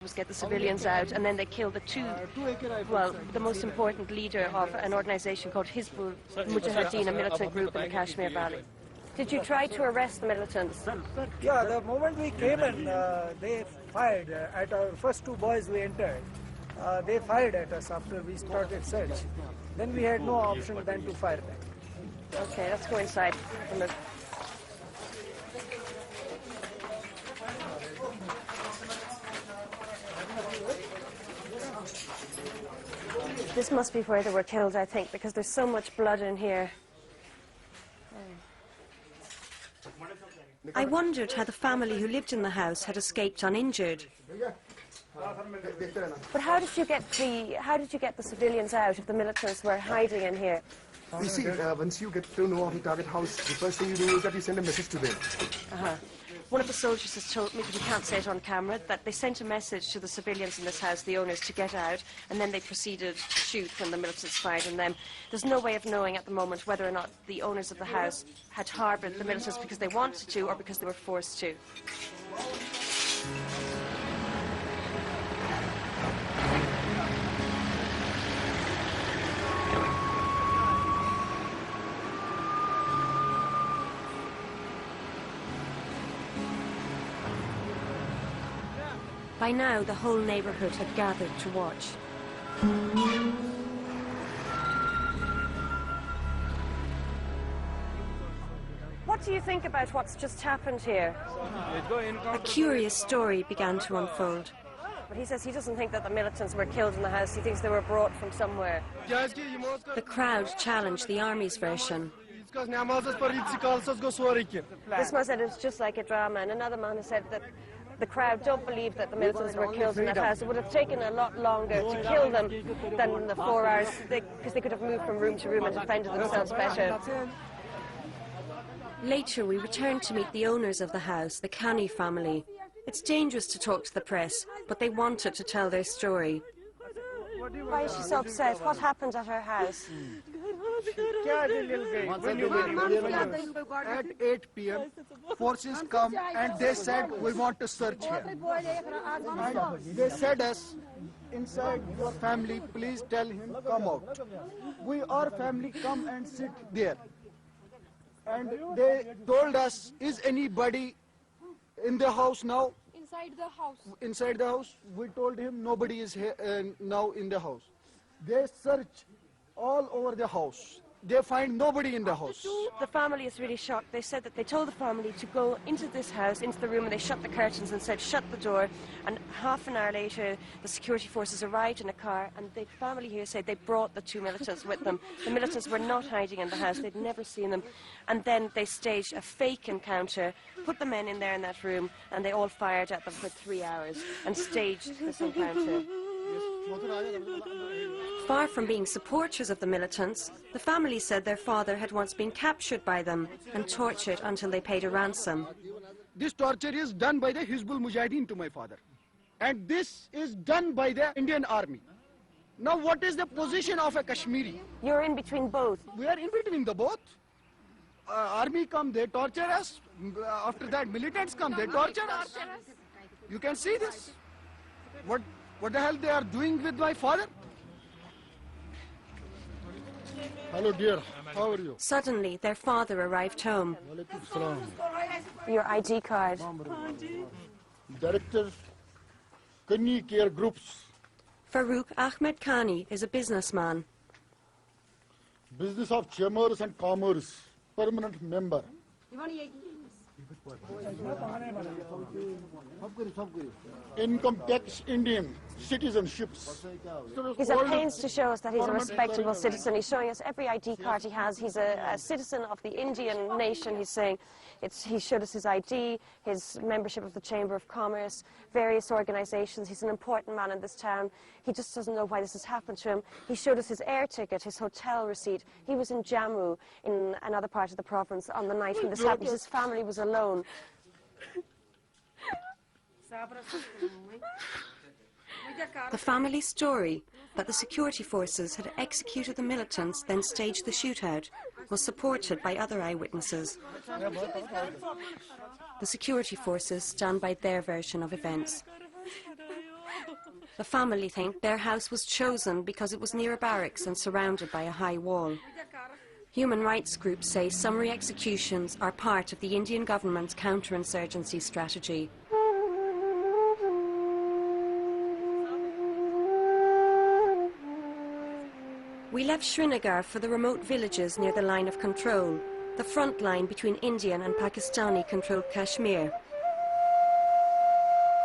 was get the civilians out, and then they killed the most important leader of an organization called Hizbul Mujahideen, a militant group in the Kashmir Valley. Did you try to arrest the militants? Yeah, the moment we came in, they fired at our first two boys we entered. They fired at us after we started search. Then we had no option than to fire them. Okay, let's go inside and look. This must be where they were killed, I think, because there's so much blood in here. I wondered how the family who lived in the house had escaped uninjured. But how did you get the civilians out if the militants were hiding in here? You see, once you get to know of the target house, the first thing you do is that you send a message to them. One of the soldiers has told me, but he can't say it on camera, that they sent a message to the civilians in this house, the owners, to get out, and then they proceeded to shoot when the militants fired on them. There's no way of knowing at the moment whether or not the owners of the house had harboured the militants because they wanted to or because they were forced to. By now, the whole neighbourhood had gathered to watch. What do you think about what's just happened here? A curious story began to unfold. But he says he doesn't think that the militants were killed in the house. He thinks they were brought from somewhere. The crowd challenged the army's version. This man said it's just like a drama, and another man has said that the crowd don't believe that the militants were killed in that house. It would have taken a lot longer to kill them than the 4 hours, because they could have moved from room to room and defended themselves better. Later, we returned to meet the owners of the house, the Kani family. It's dangerous to talk to the press, but they wanted to tell their story. Why is she so upset? What happened at her house? At 8 p.m., forces come and they said, we want to search here. And they said us, inside your family, please tell him come out. We, our family, come and sit there. And they told us, is anybody in the house now? Inside the house. Inside the house? We told him nobody is here, now in the house. They search all over the house. They find nobody in the house. The family is really shocked. They said that they told the family to go into this house, into the room, and they shut the curtains and said, shut the door. And half an hour later, the security forces arrived in a car, and the family here said they brought the 2 militants with them. The militants were not hiding in the house. They'd never seen them. And then they staged a fake encounter, put the men in there in that room, and they all fired at them for 3 hours and staged this encounter. Far from being supporters of the militants, the family said their father had once been captured by them and tortured until they paid a ransom. This torture is done by the Hizbul Mujahideen to my father. And this is done by the Indian army. Now what is the position of a Kashmiri? You're in between both. We are in between the both. Army come, they torture us. After that, militants come, they torture us. You can see this. What the hell they are doing with my father? Hello dear, how are you? Suddenly, their father arrived home. Your ID card. Director, Kani Care Groups. Farooq Ahmed Khani is a businessman. Business of Chambers and Commerce, permanent member. Income tax Indian, citizenships. He's at pains to show us that he's a respectable citizen. He's showing us every ID card he has. He's a citizen of the Indian nation. He's saying he showed us his ID, his membership of the Chamber of Commerce, various organizations. He's an important man in this town. He just doesn't know why this has happened to him. He showed us his air ticket, his hotel receipt. He was in Jammu, in another part of the province, on the night when this happened. His family was alone. The family's story that the security forces had executed the militants, then staged the shootout, was supported by other eyewitnesses. The security forces stand by their version of events. The family think their house was chosen because it was near a barracks and surrounded by a high wall. Human rights groups say summary executions are part of the Indian government's counterinsurgency strategy. We left Srinagar for the remote villages near the line of control, the front line between Indian and Pakistani-controlled Kashmir.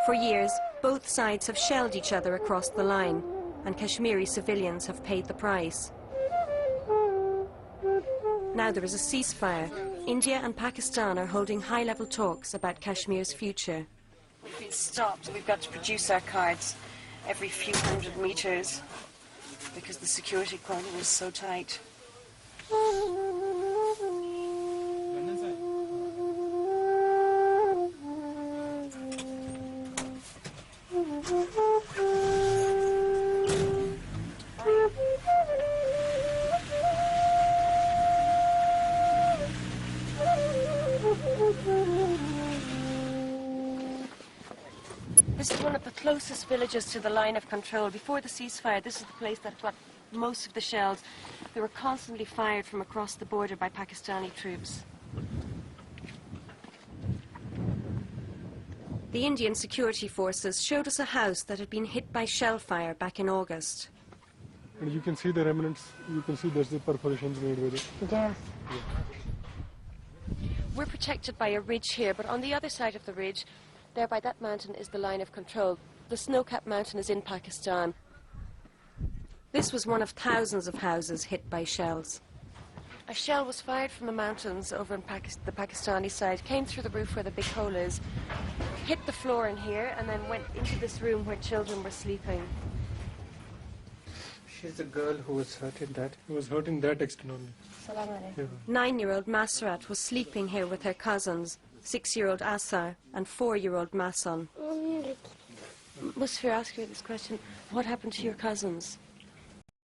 For years, both sides have shelled each other across the line, and Kashmiri civilians have paid the price. Now there is a ceasefire. India and Pakistan are holding high-level talks about Kashmir's future. We've been stopped. We've got to produce our cards every few hundred meters because the security cordon is so tight. This is one of the closest villages to the line of control. Before the ceasefire, this is the place that got most of the shells. They were constantly fired from across the border by Pakistani troops. The Indian security forces showed us a house that had been hit by shell fire back in August. And you can see the remnants. You can see there's the perforations made with it. Yes. We're protected by a ridge here, but on the other side of the ridge, there by that mountain is the line of control. The snow-capped mountain is in Pakistan. This was one of thousands of houses hit by shells. A shell was fired from the mountains over on the Pakistani side, came through the roof where the big hole is, hit the floor in here, and then went into this room where children were sleeping. She's the girl who was hurt in that. It was hurt in that extent only. Yeah. 9-year-old Masrat was sleeping here with her cousins, 6-year-old Asar and 4-year-old Masan. Musfir, ask you this question. What happened to your cousins?